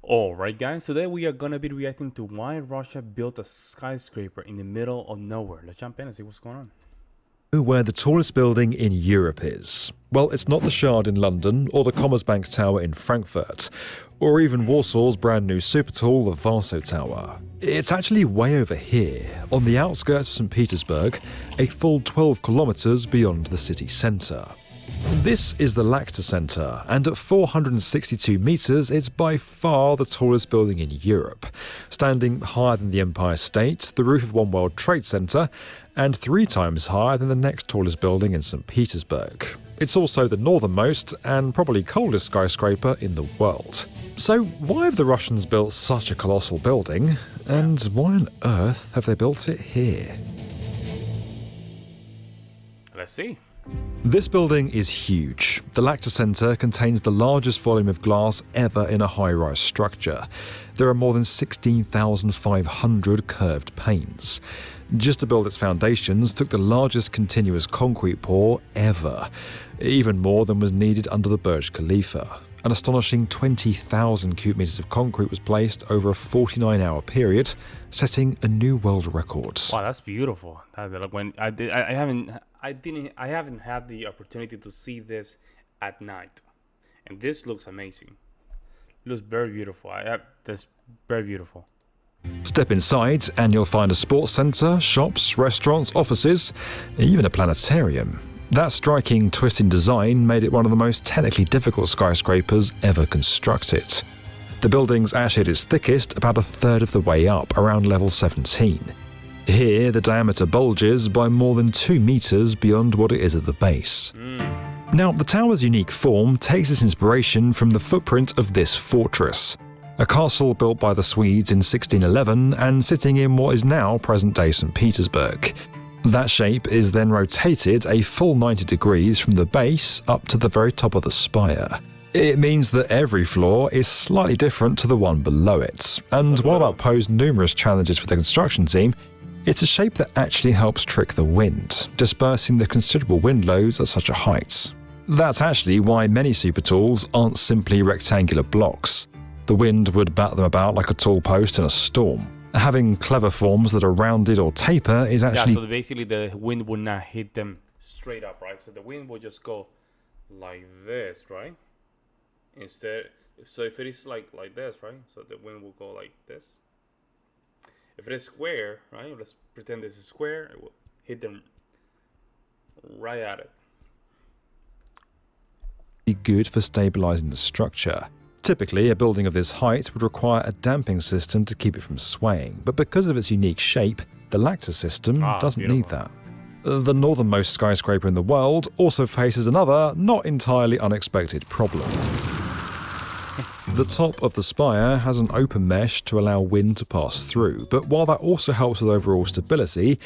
Alright guys, today we are gonna be reacting to why Russia built a skyscraper in the middle of nowhere. Let's jump in and see what's going on. Where the tallest building in Europe is. Well, it's not the Shard in London or the Commerzbank Tower in Frankfurt, or even Warsaw's brand new super tall, the Warsaw Tower. It's actually way over here, on the outskirts of St. Petersburg, a full 12 kilometers beyond the city centre. This is the Lacta Center, and at 462 meters, it's by far the tallest building in Europe, standing higher than the Empire State, the roof of One World Trade Center, and 3 times higher than the next tallest building in St. Petersburg. It's also the northernmost and probably coldest skyscraper in the world. So why have the Russians built such a colossal building, and why on earth have they built it here? Let's see. This building is huge. The Lacta Center contains the largest volume of glass ever in a high-rise structure. There are more than 16,500 curved panes. Just to build its foundations took the largest continuous concrete pour ever, even more than was needed under the Burj Khalifa. An astonishing 20,000 cubic meters of concrete was placed over a 49-hour period, setting a new world record. Wow, that's beautiful. When I haven't had the opportunity to see this at night, and this looks amazing. It looks very beautiful. That's very beautiful. Step inside and you'll find a sports center, shops, restaurants, offices, even a planetarium. That striking twist in design made it one of the most technically difficult skyscrapers ever constructed. The building's actually at its thickest about a third of the way up, around level 17. Here, the diameter bulges by more than 2 meters beyond what it is at the base. Now, the tower's unique form takes its inspiration from the footprint of this fortress, a castle built by the Swedes in 1611 and sitting in what is now present-day St. Petersburg. That shape is then rotated a full 90 degrees from the base up to the very top of the spire. It means that every floor is slightly different to the one below it, and while that posed numerous challenges for the construction team, it's a shape that actually helps trick the wind, dispersing the considerable wind loads at such a height. That's actually why many super talls aren't simply rectangular blocks. The wind would bat them about like a tall post in a storm. Having clever forms that are rounded or taper is actually... Yeah, so basically the wind would not hit them straight up, right? So the wind will just go like this, right? Instead, so if it is like this, right? So the wind will go like this. If it is square, right? Let's pretend this is square. It will hit them right at it. Be good for stabilizing the structure. Typically, a building of this height would require a damping system to keep it from swaying, but because of its unique shape, the Lacta system doesn't need that. The northernmost skyscraper in the world also faces another, not entirely unexpected problem. The top of the spire has an open mesh to allow wind to pass through, but while that also helps with overall stability,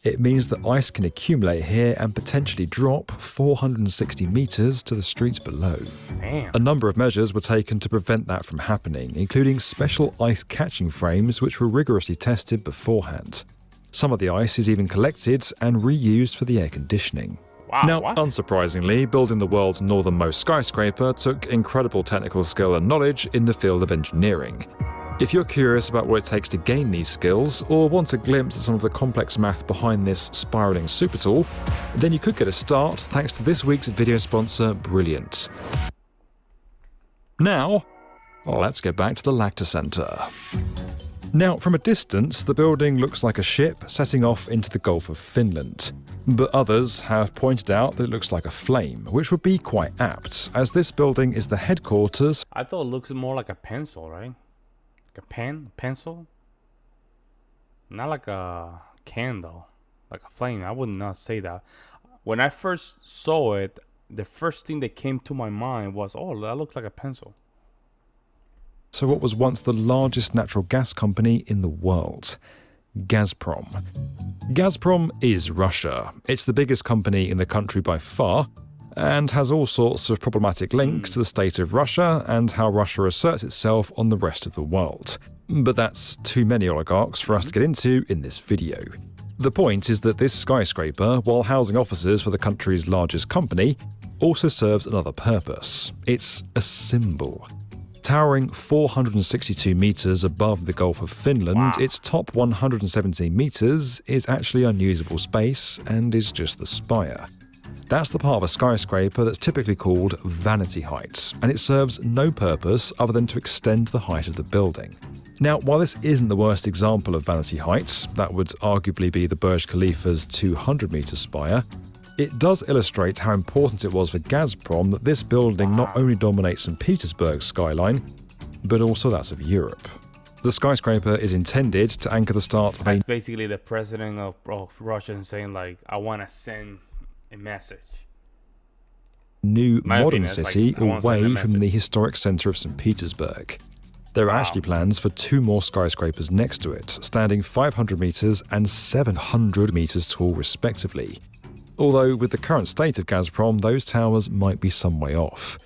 it means that ice can accumulate here and potentially drop 460 meters to the streets below. Damn. A number of measures were taken to prevent that from happening, including special ice catching frames which were rigorously tested beforehand. Some of the ice is even collected and reused for the air conditioning. Wow, now, what? unsurprisingly, building the world's northernmost skyscraper took incredible technical skill and knowledge in the field of engineering. If you're curious about what it takes to gain these skills, or want a glimpse at some of the complex math behind this spiraling super tool, then you could get a start thanks to this week's video sponsor, Brilliant. Now, let's get back to the Lacta Center. Now, from a distance, the building looks like a ship setting off into the Gulf of Finland. But others have pointed out that it looks like a flame, which would be quite apt, as this building is the headquarters. I thought it looks more like a pencil, right? Like a pencil? Not like a candle, like a flame. I would not say that. When I first saw it, the first thing that came to my mind was, oh, that looks like a pencil. So what was once the largest natural gas company in the world, Gazprom. Gazprom is Russia. It's the biggest company in the country by far, and has all sorts of problematic links to the state of Russia and how Russia asserts itself on the rest of the world. But that's too many oligarchs for us to get into in this video. The point is that this skyscraper, while housing offices for the country's largest company, also serves another purpose. It's a symbol. Towering 462 meters above the Gulf of Finland, its top 117 meters is actually unusable space and is just the spire. That's the part of a skyscraper that's typically called vanity height, and it serves no purpose other than to extend the height of the building. Now, while this isn't the worst example of vanity height, that would arguably be the Burj Khalifa's 200-meter spire, it does illustrate how important it was for Gazprom that this building not only dominates St. Petersburg's skyline, but also that of Europe. The skyscraper is intended to anchor the start of That's basically the president of Russia saying, like, I want to send a message. New modern opinion, city like, away from the historic center of St. Petersburg. There are actually plans for 2 more skyscrapers next to it, standing 500 meters and 700 meters tall respectively. Although with the current state of Gazprom, those towers might be some way off.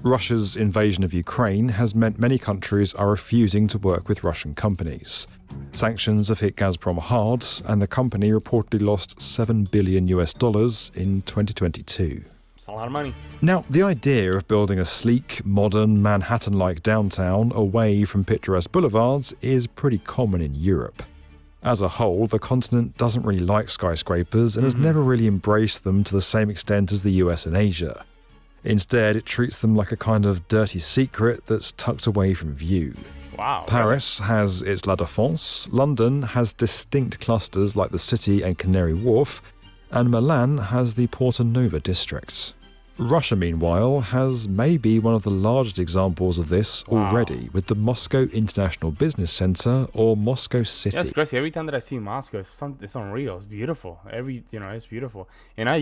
Russia's invasion of Ukraine has meant many countries are refusing to work with Russian companies. Sanctions have hit Gazprom hard, and the company reportedly lost $7 billion in 2022. It's a lot of money. Now, the idea of building a sleek, modern, Manhattan-like downtown away from picturesque boulevards is pretty common in Europe. As a whole, the continent doesn't really like skyscrapers and has never really embraced them to the same extent as the US and Asia. Instead, it treats them like a kind of dirty secret that's tucked away from view. Wow. Paris has its La Défense, London has distinct clusters like the City and Canary Wharf, and Milan has the Porta Nova district. Russia, meanwhile, has maybe one of the largest examples of this already, with the Moscow International Business Center, or Moscow City. Yeah, it's crazy. Every time that I see Moscow, it's unreal. It's beautiful. It's beautiful. And I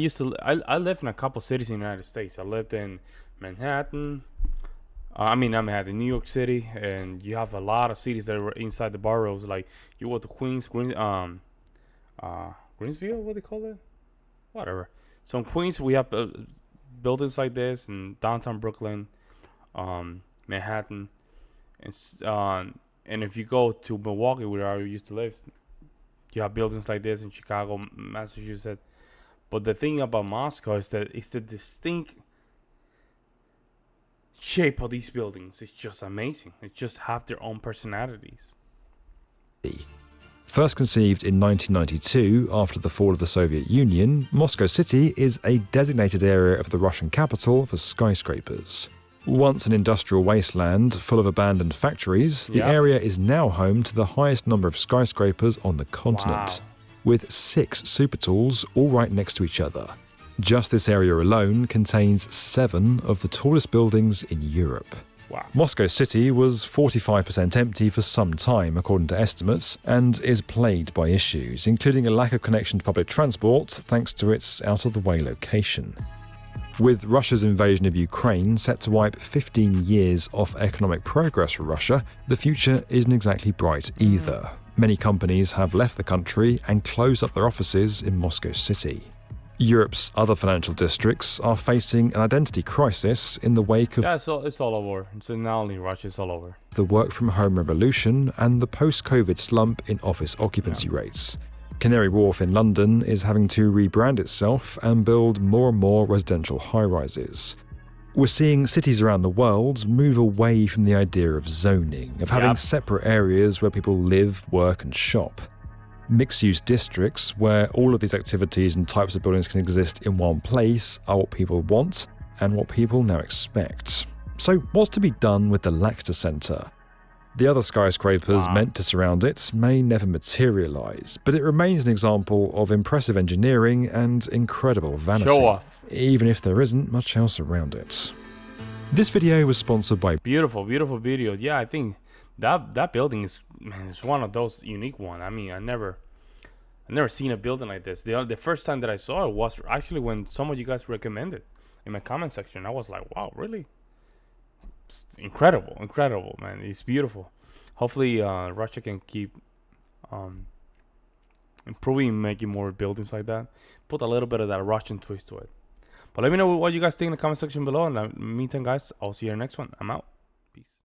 lived in a couple cities in the United States. I lived in Manhattan. Not Manhattan, New York City, and you have a lot of cities that are inside the boroughs. Like you go to Queens, Greensville, what do they call it? Whatever. So in Queens, we have buildings like this in downtown Brooklyn, Manhattan, and if you go to Milwaukee, where I used to live, you have buildings like this in Chicago, Massachusetts. But the thing about Moscow is that it's the distinct shape of these buildings. It's just amazing. They just have their own personalities. First conceived in 1992 after the fall of the Soviet Union, Moscow City is a designated area of the Russian capital for skyscrapers. Once an industrial wasteland full of abandoned factories, the area is now home to the highest number of skyscrapers on the continent, with 6 super talls all right next to each other. Just this area alone contains 7 of the tallest buildings in Europe. Wow. Moscow City was 45% empty for some time, according to estimates, and is plagued by issues, including a lack of connection to public transport thanks to its out-of-the-way location. With Russia's invasion of Ukraine set to wipe 15 years off economic progress for Russia, the future isn't exactly bright either. Many companies have left the country and closed up their offices in Moscow City. Europe's other financial districts are facing an identity crisis in the wake of it's all over. It's not only Russia, it's all over. The work-from-home revolution and the post-COVID slump in office occupancy rates. Canary Wharf in London is having to rebrand itself and build more and more residential high-rises. We're seeing cities around the world move away from the idea of zoning, of having separate areas where people live, work and shop. Mixed-use districts, where all of these activities and types of buildings can exist in one place, are what people want and what people now expect. So what's to be done with the Lacta Centre? The other skyscrapers meant to surround it may never materialise, but it remains an example of impressive engineering and incredible vanity. Show off. Even if there isn't much else around it. This video was sponsored by Beautiful video. Yeah, I think that building is one of those unique ones. I mean, I never seen a building like this. The first time that I saw it was actually when some of you guys recommended in my comment section. I was like, wow, really? It's incredible, man. It's beautiful. Hopefully, Russia can keep improving, making more buildings like that. Put a little bit of that Russian twist to it. But let me know what you guys think in the comment section below. And in the meantime, guys, I'll see you in the next one. I'm out.